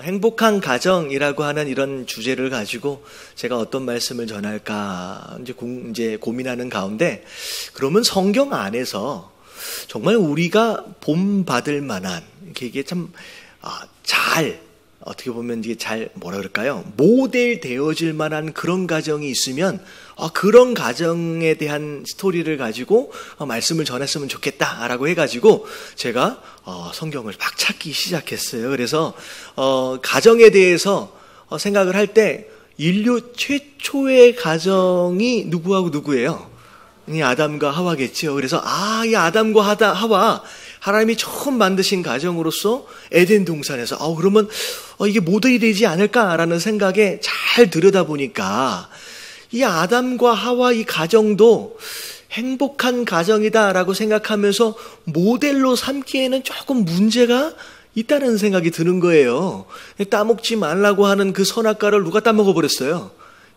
행복한 가정이라고 하는 이런 주제를 가지고 제가 어떤 말씀을 전할까 이제 고민하는 가운데, 그러면 성경 안에서 정말 우리가 본받을 만한, 이게 참 어떻게 보면 이게 뭐라 그럴까요? 모델 되어질 만한 그런 가정이 있으면 그런 가정에 대한 스토리를 가지고 말씀을 전했으면 좋겠다라고 해가지고 제가 성경을 막 찾기 시작했어요. 그래서 가정에 대해서 생각을 할 때 인류 최초의 가정이 누구하고 누구예요? 이 아담과 하와겠죠. 그래서 이 아담과 하와, 하나님이 처음 만드신 가정으로서 에덴 동산에서 그러면 이게 모델이 되지 않을까라는 생각에 잘 들여다보니까 이 아담과 하와 이 가정도 행복한 가정이다라고 생각하면서 모델로 삼기에는 조금 문제가 있다는 생각이 드는 거예요. 따먹지 말라고 하는 그 선악과를 누가 따먹어버렸어요?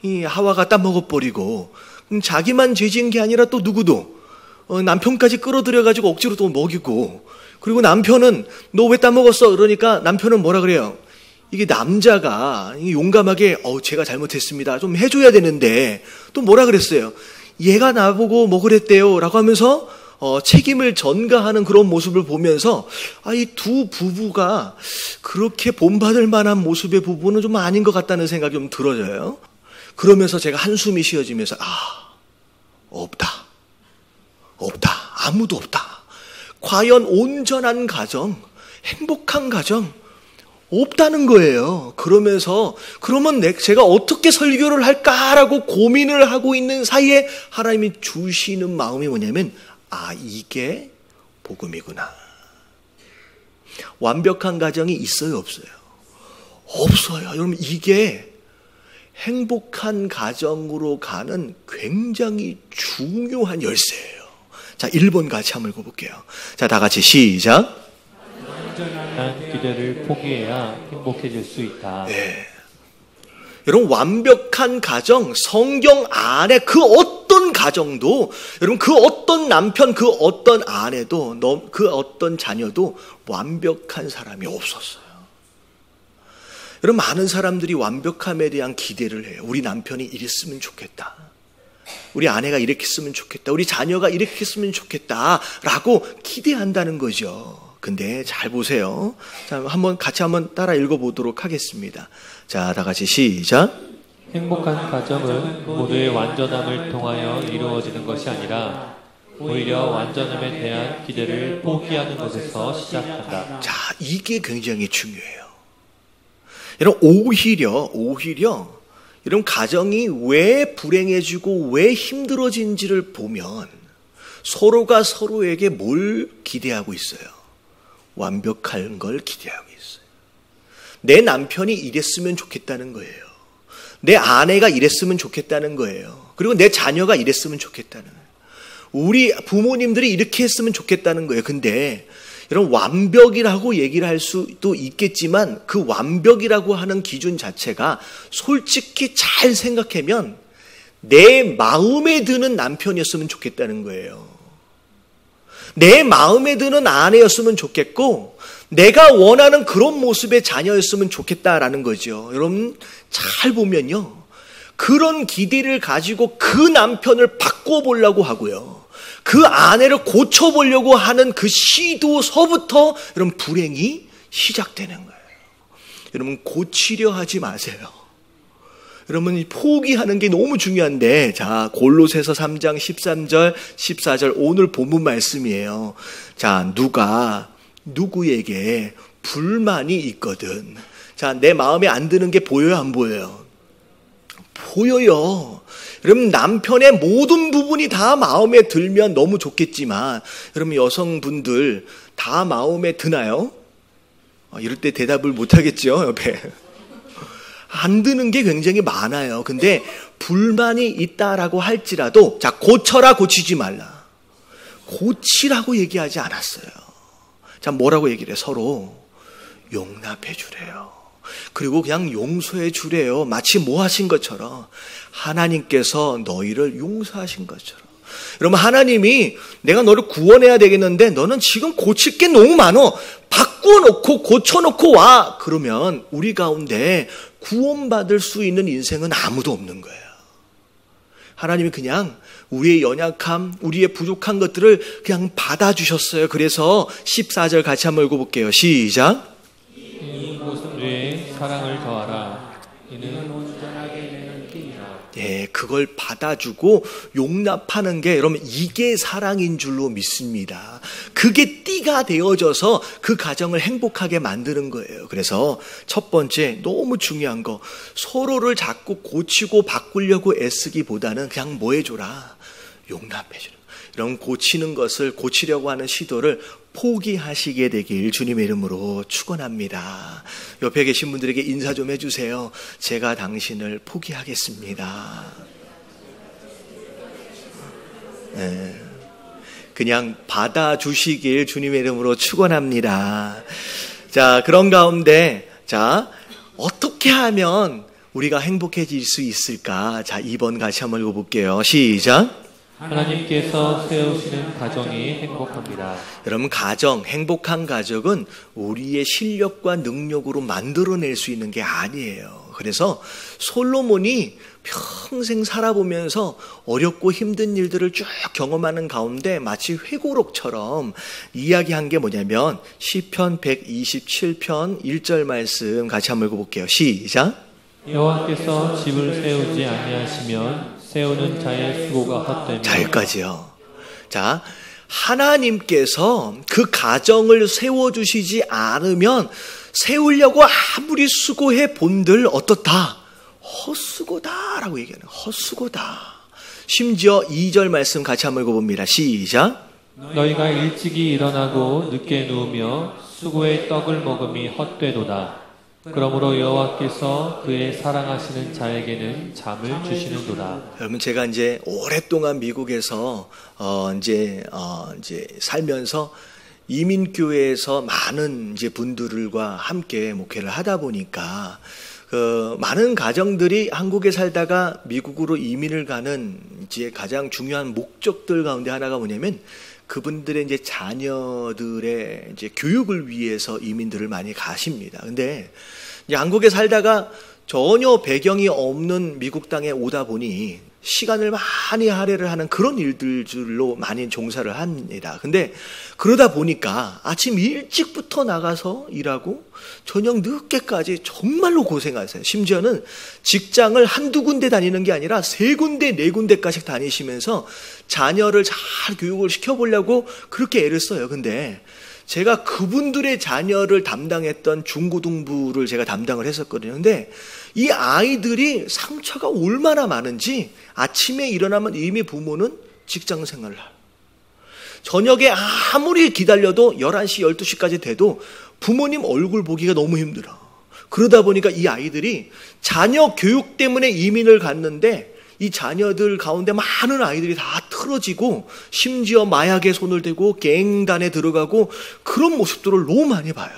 이 하와가 따먹어버리고, 자기만 죄진 게 아니라 또 누구도 남편까지 끌어들여가지고 억지로 또 먹이고, 그리고 남편은 너 왜 따먹었어? 그러니까 남편은 뭐라 그래요? 이게 남자가 용감하게 제가 잘못했습니다 좀 해줘야 되는데 또 뭐라 그랬어요? 얘가 나보고 뭐 그랬대요 라고 하면서 책임을 전가하는 그런 모습을 보면서 이 두 부부가 그렇게 본받을 만한 모습의 부부는 좀 아닌 것 같다는 생각이 좀 들어져요. 그러면서 제가 한숨이 쉬어지면서 없다. 아무도 없다. 과연 온전한 가정, 행복한 가정 없다는 거예요. 그러면 제가 어떻게 설교를 할까라고 고민을 하고 있는 사이에 하나님이 주시는 마음이 뭐냐면 이게 복음이구나. 완벽한 가정이 있어요, 없어요? 없어요. 여러분, 이게 행복한 가정으로 가는 굉장히 중요한 열쇠예요. 자, 1번 같이 한번 읽어볼게요. 자, 다 같이 시작. 완전한 기대를 포기해야 행복해질 수 있다. 네. 여러분, 완벽한 가정, 성경 안에 그 어떤 가정도, 여러분, 그 어떤 남편, 그 어떤 아내도, 그 어떤 자녀도 완벽한 사람이 없었어요. 여러분, 많은 사람들이 완벽함에 대한 기대를 해요. 우리 남편이 이랬으면 좋겠다. 우리 아내가 이렇게 했으면 좋겠다. 우리 자녀가 이렇게 했으면 좋겠다라고 기대한다는 거죠. 근데 잘 보세요. 자, 같이 한번 따라 읽어보도록 하겠습니다. 자, 다 같이 시작. 행복한 가정은 모두의 완전함을 통하여 이루어지는 것이 아니라 오히려 완전함에 대한 기대를 포기하는 것에서 시작한다. 자, 이게 굉장히 중요해요. 여러분, 오히려 여러분, 가정이 왜 불행해지고 왜 힘들어진지를 보면 서로가 서로에게 뭘 기대하고 있어요? 완벽한 걸 기대하고 있어요. 내 남편이 이랬으면 좋겠다는 거예요. 내 아내가 이랬으면 좋겠다는 거예요. 그리고 내 자녀가 이랬으면 좋겠다는 거예요. 우리 부모님들이 이렇게 했으면 좋겠다는 거예요. 근데 여러분, 완벽이라고 얘기를 할 수도 있겠지만 그 완벽이라고 하는 기준 자체가 솔직히 잘 생각하면 내 마음에 드는 남편이었으면 좋겠다는 거예요. 내 마음에 드는 아내였으면 좋겠고 내가 원하는 그런 모습의 자녀였으면 좋겠다라는 거죠. 여러분, 잘 보면요, 그런 기대를 가지고 그 남편을 바꿔보려고 하고요, 그 아내를 고쳐보려고 하는 그 시도서부터 여러분 불행이 시작되는 거예요. 여러분, 고치려 하지 마세요. 여러분, 포기하는 게 너무 중요한데, 자, 골로새서 3장 13절 14절 오늘 본문 말씀이에요. 자, 누구에게 불만이 있거든. 자, 내 마음에 안 드는 게 보여요, 안 보여요? 보여요. 여러분, 남편의 모든 부분이 다 마음에 들면 너무 좋겠지만, 여러분, 여성분들 다 마음에 드나요? 이럴 때 대답을 못 하겠죠, 옆에. 안 드는 게 굉장히 많아요. 근데 불만이 있다라고 할지라도, 자, 고쳐라, 고치지 말라. 고치라고 얘기하지 않았어요. 자, 뭐라고 얘기를 해? 서로 용납해 주래요. 그리고 그냥 용서해 주래요. 마치 뭐 하신 것처럼, 하나님께서 너희를 용서하신 것처럼. 여러분, 하나님이 내가 너를 구원해야 되겠는데 너는 지금 고칠 게 너무 많어. 바꿔놓고 고쳐놓고 와. 그러면 우리 가운데 구원받을 수 있는 인생은 아무도 없는 거예요. 하나님이 그냥 우리의 연약함, 우리의 부족한 것들을 그냥 받아주셨어요. 그래서 14절 같이 한번 읽어볼게요. 시작. 이곳에 사랑을 더하라. 이는 온전하게 되는 힘이라. 예, 그걸 받아주고 용납하는 게 여러분 이게 사랑인 줄로 믿습니다. 그게 띠가 되어져서 그 가정을 행복하게 만드는 거예요. 그래서 첫 번째 너무 중요한 거, 서로를 자꾸 고치고 바꾸려고 애쓰기보다는 그냥 뭐 해줘라? 용납해주는. 이런 고치는 것을, 고치려고 하는 시도를 포기하시게 되길 주님의 이름으로 축원합니다. 옆에 계신 분들에게 인사 좀 해주세요. 제가 당신을 포기하겠습니다. 네. 그냥 받아주시길 주님의 이름으로 축원합니다. 자, 그런 가운데 자, 어떻게 하면 우리가 행복해질 수 있을까? 자, 2번 같이 한번 읽어볼게요. 시작. 하나님께서 세우시는 가정이 행복합니다. 여러분, 가정, 행복한 가정은 우리의 실력과 능력으로 만들어낼 수 있는 게 아니에요. 그래서 솔로몬이 평생 살아보면서 어렵고 힘든 일들을 쭉 경험하는 가운데 마치 회고록처럼 이야기한 게 뭐냐면 시편 127편 1절 말씀 같이 한번 읽어볼게요. 시작. 여호와께서 집을 세우지 아니하시면 세우는 자의 수고가 헛되며. 자, 여기까지요. 자, 하나님께서 그 가정을 세워주시지 않으면 세우려고 아무리 수고해 본들 어떻다? 헛수고다라고 얘기하는 거예요. 헛수고다. 심지어 2절 말씀 같이 한번 읽어봅니다. 시작. 너희가 일찍이 일어나고 늦게 누우며 수고의 떡을 먹음이 헛되도다. 그러므로 여호와께서 그의 사랑하시는 자에게는 잠을 주시는도다. 여러분, 제가 이제 오랫동안 미국에서 이제 살면서 이민교회에서 많은 이제 분들과 함께 목회를 하다 보니까 많은 가정들이 한국에 살다가 미국으로 이민을 가는 이제 가장 중요한 목적들 가운데 하나가 뭐냐면 그분들의 이제 자녀들의 이제 교육을 위해서 이민들을 많이 가십니다. 근데 이제 한국에 살다가 전혀 배경이 없는 미국 땅에 오다 보니 시간을 많이 할애를 하는 그런 일들로 많이 종사를 합니다. 근데 그러다 보니까 아침 일찍부터 나가서 일하고 저녁 늦게까지 정말로 고생하세요. 심지어는 직장을 한두 군데 다니는 게 아니라 3군데, 4군데까지 다니시면서 자녀를 잘 교육을 시켜보려고 그렇게 애를 써요. 근데 제가 그분들의 자녀를 담당했던 중고등부를 제가 담당을 했었거든요. 근데 이 아이들이 상처가 얼마나 많은지 아침에 일어나면 이미 부모는 직장 생활을 해요. 저녁에 아무리 기다려도 11시, 12시까지 돼도 부모님 얼굴 보기가 너무 힘들어. 그러다 보니까 이 아이들이 자녀 교육 때문에 이민을 갔는데 이 자녀들 가운데 많은 아이들이 다 틀어지고 심지어 마약에 손을 대고 갱단에 들어가고 그런 모습들을 너무 많이 봐요.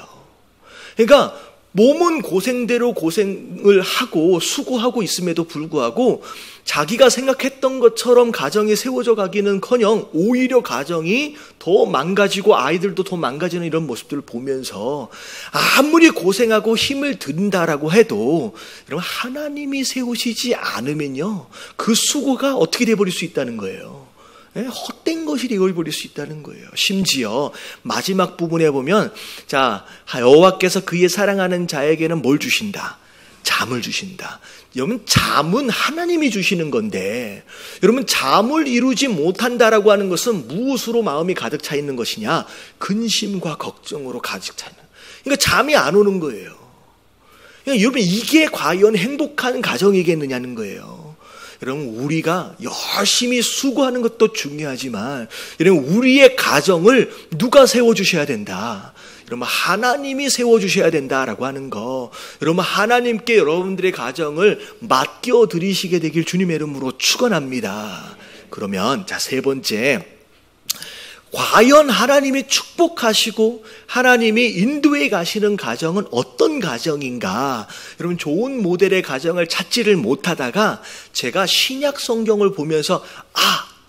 그러니까 몸은 고생대로 고생을 하고 수고하고 있음에도 불구하고 자기가 생각했던 것처럼 가정이 세워져 가기는커녕 오히려 가정이 더 망가지고 아이들도 더 망가지는 이런 모습들을 보면서 아무리 고생하고 힘을 든다라고 해도 여러분, 하나님이 세우시지 않으면요 그 수고가 어떻게 돼버릴 수 있다는 거예요. 헛된 것이 되어버릴 수 있다는 거예요. 심지어 마지막 부분에 보면 자, 여호와께서 그의 사랑하는 자에게는 뭘 주신다? 잠을 주신다. 여러분, 잠은 하나님이 주시는 건데 여러분, 잠을 이루지 못한다라고 하는 것은 무엇으로 마음이 가득 차 있는 것이냐? 근심과 걱정으로 가득 차 있는. 그러니까 잠이 안 오는 거예요. 그러니까 여러분, 이게 과연 행복한 가정이겠느냐는 거예요. 여러분, 우리가 열심히 수고하는 것도 중요하지만 여러분, 우리의 가정을 누가 세워주셔야 된다? 여러분, 하나님이 세워주셔야 된다라고 하는 거, 여러분, 하나님께 여러분들의 가정을 맡겨드리시게 되길 주님의 이름으로 축원합니다. 그러면 자, 3번째, 과연 하나님이 축복하시고 하나님이 인도해 가시는 가정은 어떤 가정인가? 여러분, 좋은 모델의 가정을 찾지를 못하다가 제가 신약 성경을 보면서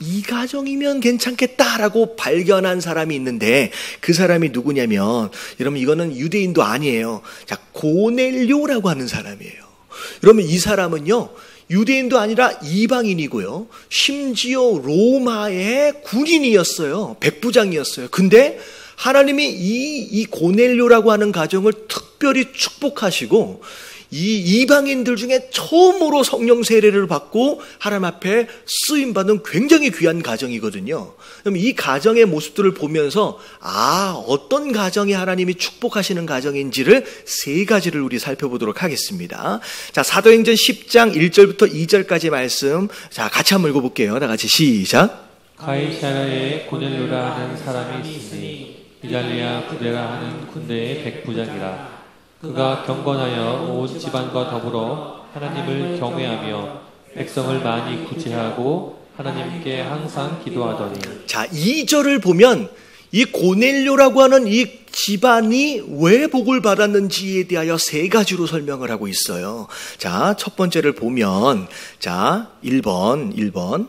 이 가정이면 괜찮겠다라고 발견한 사람이 있는데 그 사람이 누구냐면 여러분 이거는 유대인도 아니에요. 자, 고넬료라고 하는 사람이에요. 그러면 이 사람은요 유대인도 아니라 이방인이고요. 심지어 로마의 군인이었어요. 백부장이었어요. 근데 하나님이 이 고넬료라고 하는 가정을 특별히 축복하시고 이 이방인들 중에 처음으로 성령 세례를 받고 하나님 앞에 쓰임받은 굉장히 귀한 가정이거든요. 그럼 이 가정의 모습들을 보면서 어떤 가정이 하나님이 축복하시는 가정인지를 세 가지를 우리 살펴보도록 하겠습니다. 자, 사도행전 10장 1절부터 2절까지 말씀 자 같이 한번 읽어볼게요. 다 같이 시작. 가이사랴에 고넬료라 하는 사람이 있으니 이달리아 부데라 하는 군대의 백부장이라. 그가 경건하여 온 집안과 더불어 하나님을 경외하며 백성을 많이 구제하고 하나님께 항상 기도하더니. 자, 2절을 보면 이 고넬료라고 하는 이 집안이 왜 복을 받았는지에 대하여 세 가지로 설명을 하고 있어요. 자, 첫 번째를 보면 자, 1번.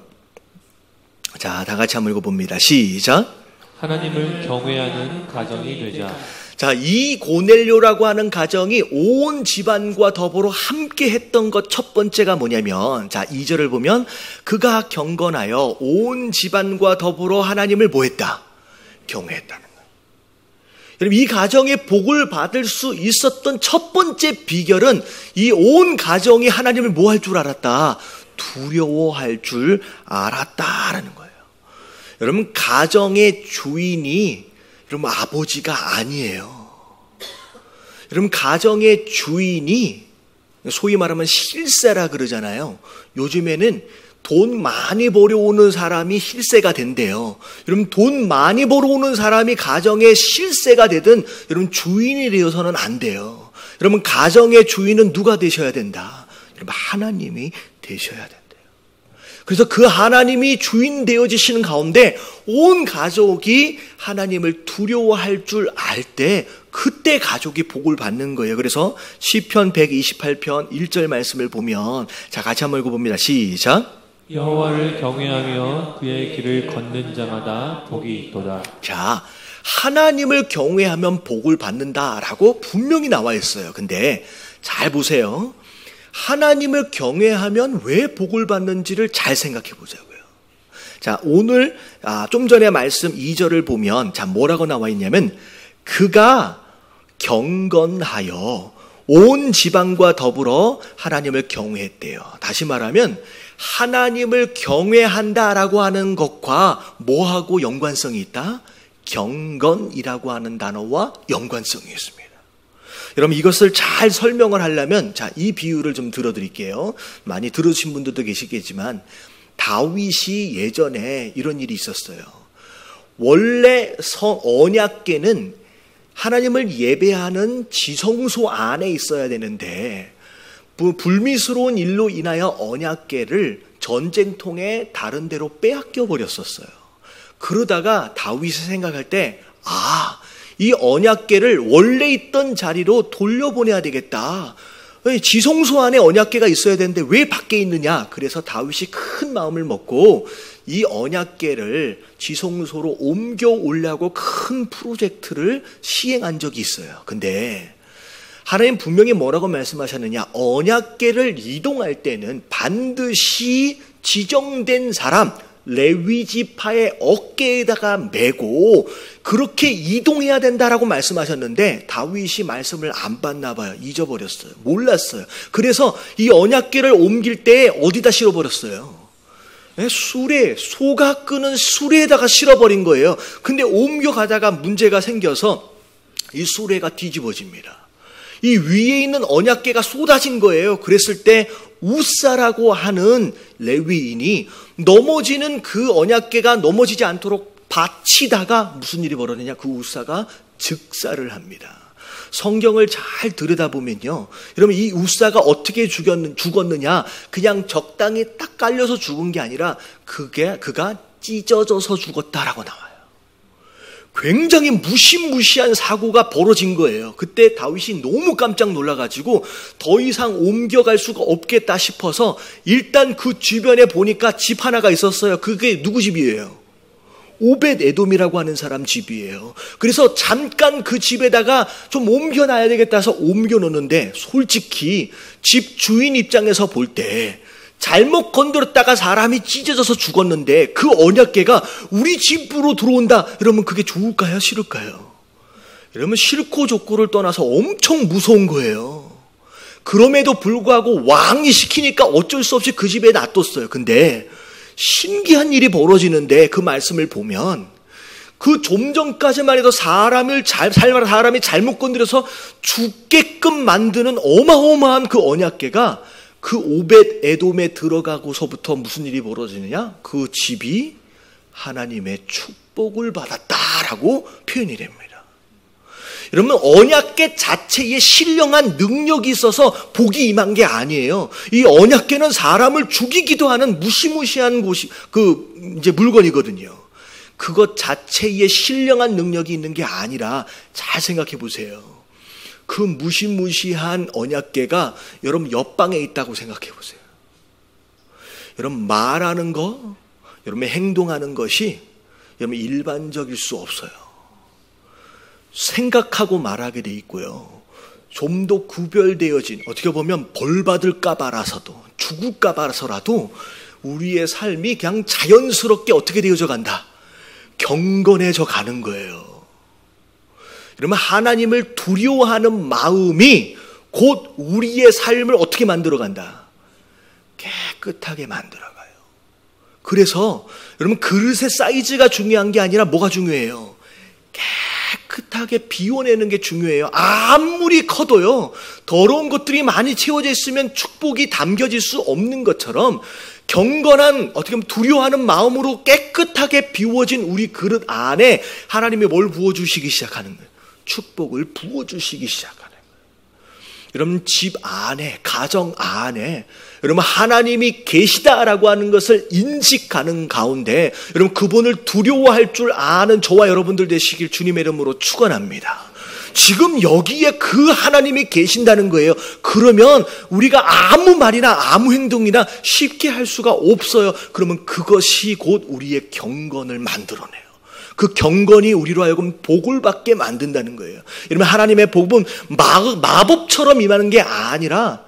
자, 다 같이 한번 읽어봅니다. 시작. 하나님을 경외하는 가정이 되자. 자, 이 고넬료라고 하는 가정이 온 집안과 더불어 함께 했던 것 첫 번째가 뭐냐면 자, 2절을 보면 그가 경건하여 온 집안과 더불어 하나님을 뭐했다? 경외했다는 거예요. 여러분 이 가정의 복을 받을 수 있었던 첫 번째 비결은 이 온 가정이 하나님을 뭐 할 줄 알았다? 두려워할 줄 알았다라는 거예요. 여러분 가정의 주인이 여러분 아버지가 아니에요. 여러분 가정의 주인이 소위 말하면 실세라 그러잖아요. 요즘에는 돈 많이 벌어오는 사람이 실세가 된대요. 여러분 돈 많이 벌어오는 사람이 가정의 실세가 되든 여러분 주인이 되어서는 안 돼요. 여러분 가정의 주인은 누가 되셔야 된다? 여러분 하나님이 되셔야 된다. 그래서 그 하나님이 주인 되어지시는 가운데 온 가족이 하나님을 두려워할 줄 알 때 그때 가족이 복을 받는 거예요. 그래서 시편 128편 1절 말씀을 보면 자 같이 한번 읽어봅니다. 시작. 여호와를 경외하며 그의 길을 걷는 자마다 복이 있도다. 자, 하나님을 경외하면 복을 받는다라고 분명히 나와 있어요. 근데 잘 보세요. 하나님을 경외하면 왜 복을 받는지를 잘 생각해 보자고요. 자, 오늘 좀 전에 말씀 2절을 보면 자 뭐라고 나와 있냐면 그가 경건하여 온 지방과 더불어 하나님을 경외했대요. 다시 말하면 하나님을 경외한다라고 하는 것과 뭐하고 연관성이 있다? 경건이라고 하는 단어와 연관성이 있습니다. 여러분 이것을 잘 설명을 하려면 자, 이 비유를 좀 들어드릴게요. 많이 들으신 분들도 계시겠지만 다윗이 예전에 이런 일이 있었어요. 원래 언약궤는 하나님을 예배하는 지성소 안에 있어야 되는데 불미스러운 일로 인하여 언약궤를 전쟁통에 다른 데로 빼앗겨 버렸었어요. 그러다가 다윗이 생각할 때 이 언약궤를 원래 있던 자리로 돌려보내야 되겠다. 지성소 안에 언약궤가 있어야 되는데 왜 밖에 있느냐. 그래서 다윗이 큰 마음을 먹고 이 언약궤를 지성소로 옮겨 오려고 큰 프로젝트를 시행한 적이 있어요. 근데 하나님 분명히 뭐라고 말씀하셨느냐. 언약궤를 이동할 때는 반드시 지정된 사람 레위 지파의 어깨에다가 메고 그렇게 이동해야 된다라고 말씀하셨는데 다윗이 말씀을 안 받나 봐요. 잊어버렸어요. 몰랐어요. 그래서 이 언약궤를 옮길 때 어디다 실어버렸어요? 수레, 소가 끄는 수레에다가 실어버린 거예요. 근데 옮겨가다가 문제가 생겨서 이 수레가 뒤집어집니다. 이 위에 있는 언약궤가 쏟아진 거예요. 그랬을 때 우사라고 하는 레위인이 넘어지는 그 언약궤가 넘어지지 않도록 받치다가 무슨 일이 벌어지냐. 그 우사가 즉사를 합니다. 성경을 잘 들여다보면요. 여러분 이 우사가 어떻게 죽었느냐. 그냥 적당히 딱 깔려서 죽은 게 아니라 그가 찢어져서 죽었다라고 나와요. 굉장히 무시무시한 사고가 벌어진 거예요. 그때 다윗이 너무 깜짝 놀라가지고 더 이상 옮겨갈 수가 없겠다 싶어서 일단 그 주변에 보니까 집 하나가 있었어요. 그게 누구 집이에요? 오벳 에돔이라고 하는 사람 집이에요. 그래서 잠깐 그 집에다가 좀 옮겨놔야 되겠다 해서 옮겨놓는데, 솔직히 집 주인 입장에서 볼 때 잘못 건드렸다가 사람이 찢어져서 죽었는데 그 언약궤가 우리 집으로 들어온다 이러면 그게 좋을까요? 싫을까요? 이러면 싫고 좋고를 떠나서 엄청 무서운 거예요. 그럼에도 불구하고 왕이 시키니까 어쩔 수 없이 그 집에 놔뒀어요. 근데 신기한 일이 벌어지는데, 그 말씀을 보면 그 좀 전까지만 해도 사람이 잘못 건드려서 죽게끔 만드는 어마어마한 그 언약궤가 그 오벳 에돔에 들어가고서부터 무슨 일이 벌어지느냐? 그 집이 하나님의 축복을 받았다라고 표현이 됩니다. 여러분, 언약궤 자체에 신령한 능력이 있어서 복이 임한 게 아니에요. 이 언약궤는 사람을 죽이기도 하는 무시무시한 이제 물건이거든요. 그것 자체에 신령한 능력이 있는 게 아니라, 잘 생각해 보세요. 그 무시무시한 언약궤가 여러분 옆방에 있다고 생각해 보세요. 여러분, 말하는 거, 여러분 행동하는 것이 여러분 일반적일 수 없어요. 생각하고 말하게 돼 있고요. 좀 더 구별되어진, 어떻게 보면 벌 받을까 봐라서도, 죽을까 봐라서라도 우리의 삶이 그냥 자연스럽게 어떻게 되어져 간다? 경건해져 가는 거예요. 그러면 하나님을 두려워하는 마음이 곧 우리의 삶을 어떻게 만들어 간다? 깨끗하게 만들어 가요. 그래서 여러분, 그릇의 사이즈가 중요한 게 아니라 뭐가 중요해요? 깨끗하게 비워내는 게 중요해요. 아무리 커도요, 더러운 것들이 많이 채워져 있으면 축복이 담겨질 수 없는 것처럼, 경건한, 어떻게 보면 두려워하는 마음으로 깨끗하게 비워진 우리 그릇 안에 하나님이 뭘 부어주시기 시작하는 거예요? 축복을 부어주시기 시작하는 거예요. 여러분, 집 안에, 가정 안에 여러분 하나님이 계시다라고 하는 것을 인식하는 가운데 여러분 그분을 두려워할 줄 아는 저와 여러분들 되시길 주님의 이름으로 축원합니다. 지금 여기에 그 하나님이 계신다는 거예요. 그러면 우리가 아무 말이나 아무 행동이나 쉽게 할 수가 없어요. 그러면 그것이 곧 우리의 경건을 만들어내요. 그 경건이 우리로 하여금 복을 받게 만든다는 거예요. 여러분, 하나님의 복은 마법처럼 임하는 게 아니라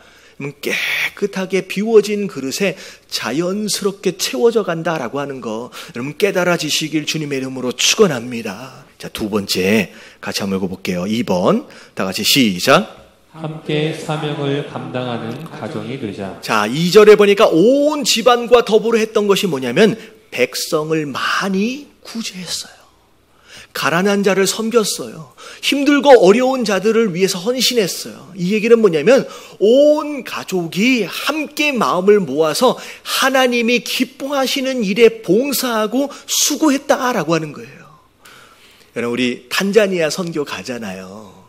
깨끗하게 비워진 그릇에 자연스럽게 채워져 간다라고 하는 거 여러분 깨달아지시길 주님의 이름으로 축원합니다. 자, 두 번째 같이 한번 읽어볼게요. 2번 다 같이 시작. 함께 사명을 감당하는 가정이 되자. 자, 2절에 보니까 온 집안과 더불어 했던 것이 뭐냐면 백성을 많이 구제했어요. 가난한 자를 섬겼어요. 힘들고 어려운 자들을 위해서 헌신했어요. 이 얘기는 뭐냐면 온 가족이 함께 마음을 모아서 하나님이 기뻐하시는 일에 봉사하고 수고했다라고 하는 거예요. 여러분, 우리 탄자니아 선교 가잖아요.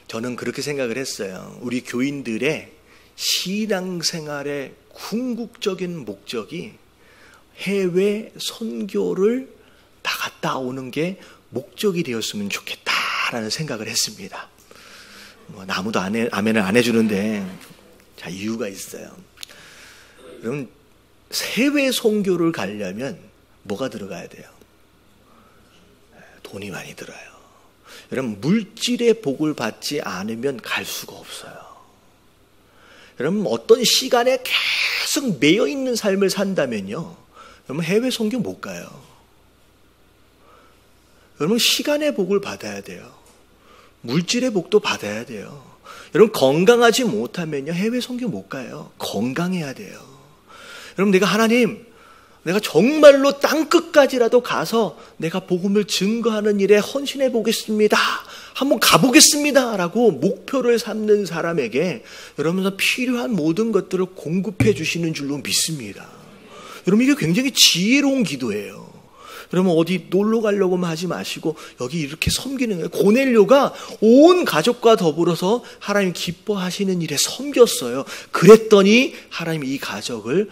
저는 그렇게 생각을 했어요. 우리 교인들의 신앙생활의 궁극적인 목적이 해외 선교를 나갔다 오는 게 목적이 되었으면 좋겠다라는 생각을 했습니다. 아무도 아멘을 안 해주는데 자, 이유가 있어요. 여러분, 해외 선교를 가려면 뭐가 들어가야 돼요? 돈이 많이 들어요. 여러분, 물질의 복을 받지 않으면 갈 수가 없어요. 여러분, 어떤 시간에 계속 매여 있는 삶을 산다면요, 여러분 해외 선교 못 가요. 여러분, 시간의 복을 받아야 돼요. 물질의 복도 받아야 돼요. 여러분, 건강하지 못하면요 해외 선교 못 가요. 건강해야 돼요. 여러분, 내가 정말로 땅끝까지라도 가서 내가 복음을 증거하는 일에 헌신해 보겠습니다. 한번 가보겠습니다. 라고 목표를 삼는 사람에게 여러분 필요한 모든 것들을 공급해 주시는 줄로 믿습니다. 여러분, 이게 굉장히 지혜로운 기도예요. 여러분, 어디 놀러 가려고만 하지 마시고 여기 이렇게 섬기는 거예요. 고넬료가 온 가족과 더불어서 하나님 기뻐하시는 일에 섬겼어요. 그랬더니 하나님이 이 가족을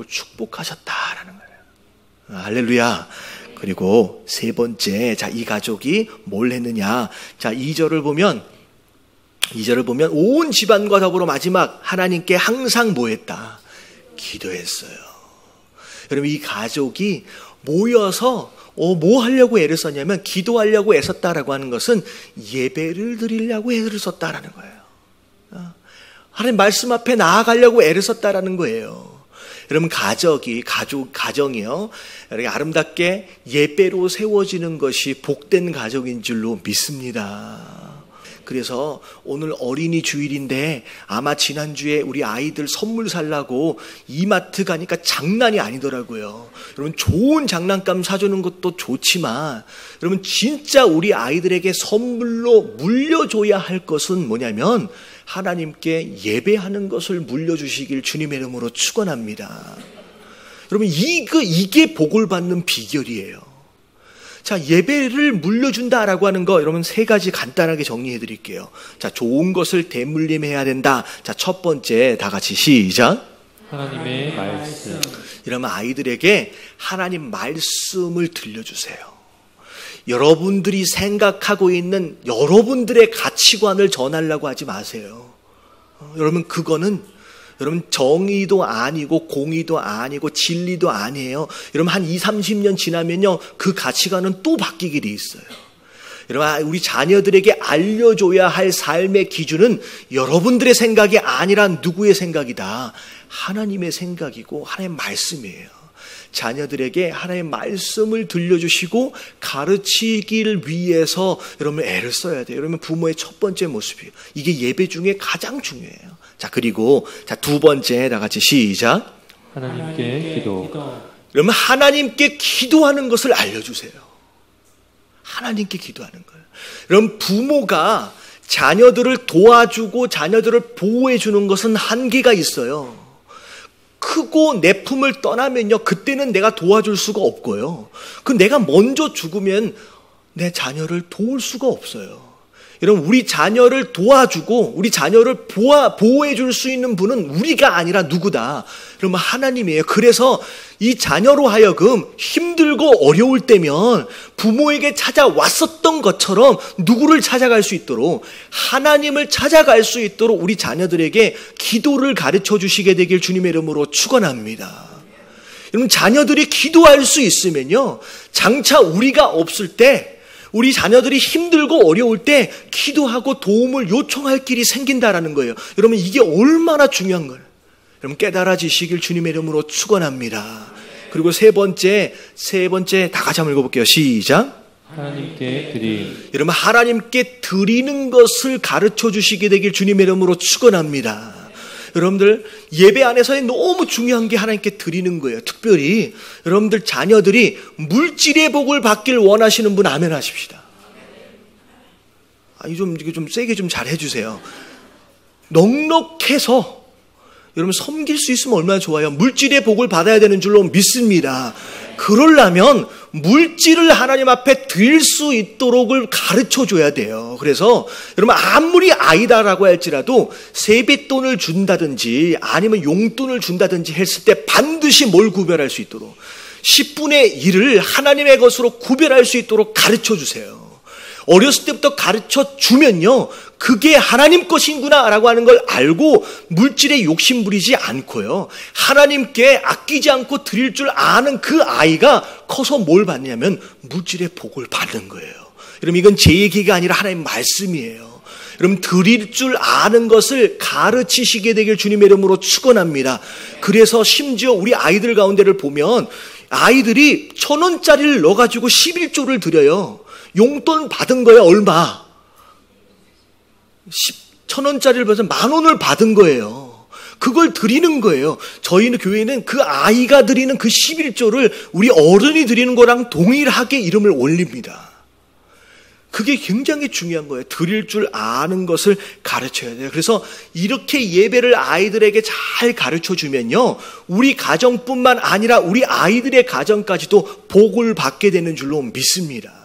축복하셨다라는 거예요. 할렐루야. 그리고 세 번째, 자, 이 가족이 뭘 했느냐. 자, 2절을 보면 온 집안과 더불어 마지막 하나님께 항상 뭐 했다? 기도했어요. 여러분, 이 가족이 모여서 뭐 하려고 애를 썼냐면 기도하려고 애썼다라고 하는 것은 예배를 드리려고 애를 썼다라는 거예요. 하나님 말씀 앞에 나아가려고 애를 썼다라는 거예요. 여러분, 가정이요, 이렇게 아름답게 예배로 세워지는 것이 복된 가정인 줄로 믿습니다. 그래서 오늘 어린이 주일인데 아마 지난주에 우리 아이들 선물 사려고 이마트 가니까 장난이 아니더라고요. 여러분, 좋은 장난감 사주는 것도 좋지만 여러분, 진짜 우리 아이들에게 선물로 물려줘야 할 것은 뭐냐면 하나님께 예배하는 것을 물려주시길 주님의 이름으로 축원합니다. 여러분, 이게 복을 받는 비결이에요. 자, 예배를 물려준다라고 하는 거 여러분 세 가지 간단하게 정리해 드릴게요. 자, 좋은 것을 대물림해야 된다. 자, 첫 번째, 다 같이 시작. 하나님의 말씀. 이러면 아이들에게 하나님 말씀을 들려주세요. 여러분들이 생각하고 있는 여러분들의 가치관을 전하려고 하지 마세요. 여러분, 그거는 여러분 정의도 아니고 공의도 아니고 진리도 아니에요. 여러분, 한 20-30년 지나면요, 그 가치관은 또 바뀌게 돼 있어요. 여러분, 우리 자녀들에게 알려줘야 할 삶의 기준은 여러분들의 생각이 아니라 누구의 생각이다? 하나님의 생각이고 하나님의 말씀이에요. 자녀들에게 하나님의 말씀을 들려주시고 가르치기를 위해서 여러분 애를 써야 돼요. 여러분, 부모의 첫 번째 모습이에요. 이게 예배 중에 가장 중요해요. 자, 그리고 자, 두 번째, 다 같이 시작. 하나님께 기도. 여러분, 하나님께 기도하는 것을 알려주세요. 하나님께 기도하는 거예요. 여러분, 부모가 자녀들을 도와주고 자녀들을 보호해 주는 것은 한계가 있어요. 크고 내 품을 떠나면요, 그때는 내가 도와줄 수가 없고요. 내가 먼저 죽으면 내 자녀를 도울 수가 없어요. 여러분, 우리 자녀를 도와주고 우리 자녀를 보호해 줄 수 있는 분은 우리가 아니라 누구다? 여러분, 하나님이에요. 그래서 이 자녀로 하여금 힘들고 어려울 때면 부모에게 찾아왔었던 것처럼 누구를 찾아갈 수 있도록, 하나님을 찾아갈 수 있도록 우리 자녀들에게 기도를 가르쳐 주시게 되길 주님의 이름으로 축원합니다. 여러분, 자녀들이 기도할 수 있으면요, 장차 우리가 없을 때, 우리 자녀들이 힘들고 어려울 때 기도하고 도움을 요청할 길이 생긴다라는 거예요. 여러분, 이게 얼마나 중요한 거예요. 여러분, 깨달아지시길 주님의 이름으로 축원합니다. 그리고 세 번째 다 같이 한번 읽어볼게요. 시작. 하나님께 드림. 여러분, 하나님께 드리는 것을 가르쳐 주시게 되길 주님의 이름으로 축원합니다. 여러분들, 예배 안에서의 너무 중요한 게 하나님께 드리는 거예요. 특별히 여러분들 자녀들이 물질의 복을 받길 원하시는 분 아멘 하십시다. 이게 좀 세게 좀 잘 해주세요. 넉넉해서 여러분 섬길 수 있으면 얼마나 좋아요. 물질의 복을 받아야 되는 줄로 믿습니다. 그러려면 물질을 하나님 앞에 드릴 수 있도록을 가르쳐 줘야 돼요. 그래서 여러분, 아무리 아이다라고 할지라도 세뱃돈을 준다든지 아니면 용돈을 준다든지 했을 때 반드시 뭘 구별할 수 있도록 10분의 1을 하나님의 것으로 구별할 수 있도록 가르쳐 주세요. 어렸을 때부터 가르쳐 주면요, 그게 하나님 것이구나 라고 하는 걸 알고 물질에 욕심 부리지 않고요, 하나님께 아끼지 않고 드릴 줄 아는 그 아이가 커서 뭘 받냐면 물질의 복을 받는 거예요. 여러분, 이건 제 얘기가 아니라 하나님의 말씀이에요. 여러분, 드릴 줄 아는 것을 가르치시게 되길 주님의 이름으로 축원합니다. 그래서 심지어 우리 아이들 가운데를 보면 아이들이 1,000원짜리를 넣어가지고 11조를 드려요. 용돈 받은 거야 얼마? 1,000원짜리를 받아서 10,000원을 받은 거예요. 그걸 드리는 거예요. 저희는 교회는 그 아이가 드리는 그 11조를 우리 어른이 드리는 거랑 동일하게 이름을 올립니다. 그게 굉장히 중요한 거예요. 드릴 줄 아는 것을 가르쳐야 돼요. 그래서 이렇게 예배를 아이들에게 잘 가르쳐 주면요, 우리 가정뿐만 아니라 우리 아이들의 가정까지도 복을 받게 되는 줄로 믿습니다.